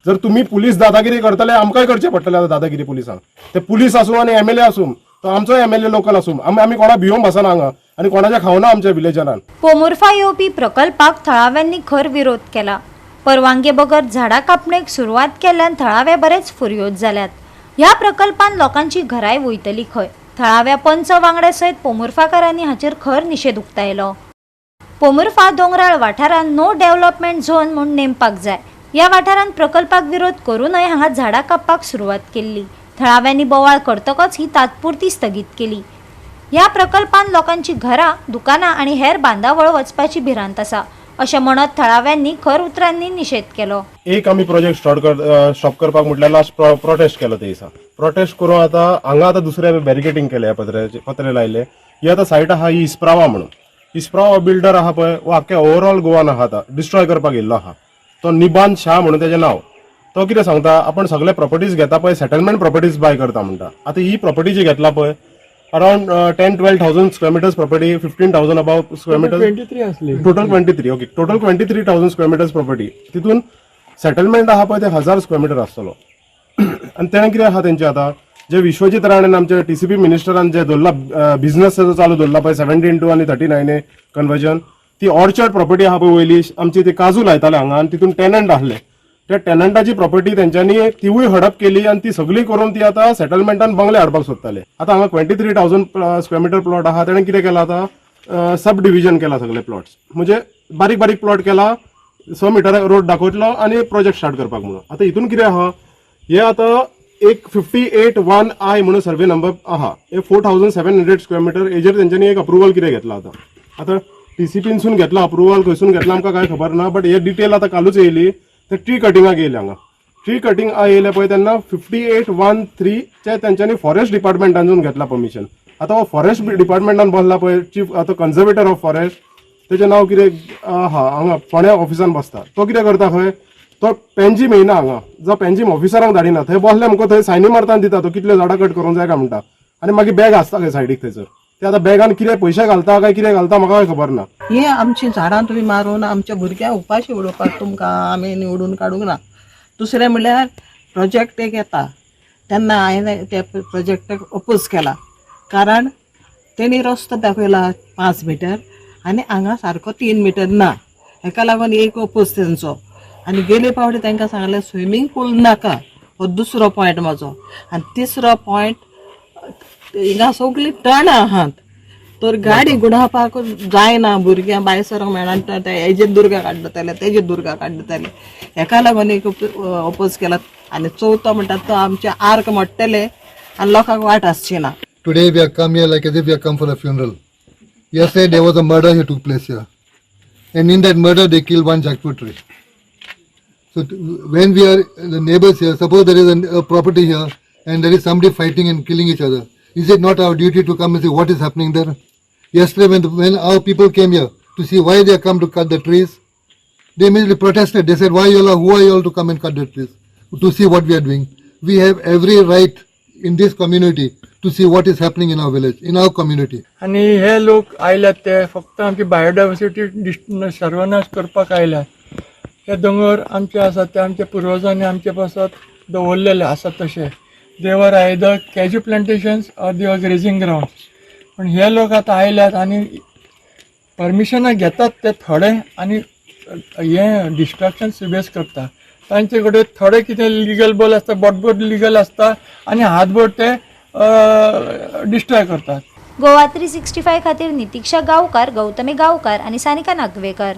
जर तुम्ही पुलीस दादागिरी करतले आमकांय करचे पडटले आता दादागिरी पुलिसांक ते पुलीस आसूं आनी MLA आसूं तो आमचो MLA लोकल आसूं आमी कोणा भिवून बसना हांगा आनी कोणाच्या खावना आमच्या विलेजान। पोमुर्फा येवपी प्रकल्पाक थळाव्यांनी खर विरोध केला। परवानगी बगर झाडां कापणेक सुरवात केल्ल्यान थळावे बरेच फुर्योज जाल्यात। ह्या प्रकल्पान लोकांची घराय वयतली खंय। थळाव्या पंच वांगड्या सयत पोमुर्फाकारांनी हाचेर खर निषेध उक्तायलो। पोमुर्फा दोंगराळ वाठारांत नो डेव्हलपमेंट झोन म्हूण नेमपाक जाय। ह्या वाठारांत प्रकल्पाक विरोध करूनय हांगा झाडां कापपाक सुरवात केल्ली। थळाव्यांनी बोवाळ करतकच ही तात्पुरती स्थगीत केली। ह्या प्रकल्पान लोकांची घरां, दुकानां आनी हेर बांदावळ वचपाची भिरांत आसा अशें म्हणत थळाव्यांनी खर उतरांनी निषेध केलो। एक आमी प्रोजेक्ट स्टॉप करपाक म्हटल्यार लास्ट प्रोटेस्ट केलो ते दिसा। प्रोटेस्ट करून हांगा दुसरे बॅरिकेडिंग केले पत्रे लायले। ही आतां सायट आहा ही इस्प्रावा म्हणून इस्प्रावा बिल्डर आहा पळय वो आख्या ओवरऑल गोवान आहा आतां डिस्ट्रॉय करपाक येयल्लो आहा। तो निबांध शाह म्हणून तेजें नांव। तो कितें सांगता आपण सगळे प्रॉपर्टीज घेता पळय सेटलमेंट प्रॉपर्टीज बाय करता म्हणटा। आतां ही प्रॉपर्टी जी घेतला पळय around 10-12,000 square metres property 15,000 above square metres total 23 okay total 23,000 square metres property तितून सेटलमेंट आहा पळय ते 1000 स्क्वेअर मिटर आसतलो। आनी तेणें कितें आहा तेंचे आतां जे विश्वजीत राणेन आमचे TCP मिनिस्टरान जे दवरला बिझनस चालू दवरला पळय 72 आनी 39A कन्वर्जन ती ऑर्चर्ड प्रॉपर्टी आहा पळय वयली आमची ती काजू लायताले हांगा आनी तितून टेनंट आहले त्या टेनंटाची प्रॉपर्टी तेंच्यांनी तिवूय हडप केली आनी ती सगळी करून ती आतां सेटलमेंटान बंगले हाडपाक सोदताले। आतां हांगा 23,000 स्क्वेअर मिटर प्लॉट आहा तेणें कितें केला आतां सब डिव्हिजन केला सगळे प्लॉट्स म्हणजे बारीक बारीक प्लॉट केला 6 मिटर रोड दाखयतलो आनी प्रोजेक्ट स्टार्ट करपाक म्हणून। आतां हितून कितें आहा हे आतां एक 58(1)I म्हणून सर्वे नंबर आहा 4,700 स्क्वेअर मिटर हेजेर तेंच्यांनी एक अप्रुवल कितें घेतला आतां TCPसून घेतला अप्रुवल खंयसून घेतला आमकां काय खबर ना बट हे डिटेल आतां कालूच येयली ते ट्री कटिंगाक येयले हांगा ट्री कटिंग येयले पळय तेन्ना 58(1)(3) चे तेंच्यांनी फॉरेस्ट डिपार्टमेंटानसून घेतला परमिशन। आतां हो फॉरेस्ट डिपार्टमेंटान बसला पळय चीफ आतां कन्झर्वेटर ऑफ फॉरेस्ट तेजें नांव कितें आहा हांगा फोंड्या ऑफिसान बसता तो कितें करता खंय तो पेन्जीम येयना हांगा जो पेन्जीम ऑफिसरांक धाडिना थंय बसले आमकां थंय सायनी मारताना दिता तो कितले झाडां कट करूंक जाय काय म्हणटा आनी मागीर बॅग आसता खंय सायडीक थंयसर ते आतां बॅगान कितें पयशे घालता काय कितें घालता म्हाका खबर ना। हे आमची झाडां तुम्ही मारून आमच्या भुरग्यांक उपाशी उडोवपाक तुमकां आमी निवडून काडूंक ना। दुसरें म्हणल्यार प्रोजेक्ट एक येता तेन्ना हांवें त्या प्रोजेक्टाक अपोज केला कारण तेणी रस्तो दाखयला 5 मिटर आनी हांगा सारको 3 मिटर ना हेका लागून एक अपोज तेंचो आनी गेले फावटी तांकां सांगलें स्विमींग पूल नाका हो दुसरो पॉयंट म्हाजो आनी तिसरो पॉयंट हिंगा सगळीं टर्न आहात तर गाडी गुडावपाक जायना भुरग्यां भायर सरूंक मेळना हेजेर दुर्गा काडटले तेजेर दुर्गा काडटले हेका लागून एक अपोज केला आनी चवथो म्हणटा तो आमचे आर्क मोडटले आनी लोकांक वाट आसची ना। Today we have come here like as if we have come for a funeral. Yesterday there was a murder here took place here, and in that murder they killed one jackfruit tree. So when we are the neighbors here, suppose there is a property here and there is somebody fighting and killing each other, is it not our duty to come and see what is happening there? Yesterday when our people came here to see why they have come to cut the trees, they immediately protested. They said, who are you all to come and cut the trees? To see what we are doing. We have every right in this community to see what is happening in our village, in our community. आणि हे लोक आयल्यात ते फक्त आमची biodiversity सर्वनाश करपाक आयल्यात। हे दोंगर आमचे आसात ते आमच्या पुर्वजांनी आमचे पासत दवरलेले आसात तशे they were either cashew plantations or they are grazing grounds पण हे लोक आतां आयल्यात आनी परमिशनां घेतात ते थोडे आनी हे डिस्ट्रक्शन सिवियर्स करता तांचे कडेन थोडे कितें लिगल बल आसता बोट लिगल आसता आनी हातबोट ते डिस्ट्रॉय करतात। गोवा 365 खातीर नितीक्षा गांवकार, गौतमी गांवकार आनी सानिका नागवेकर।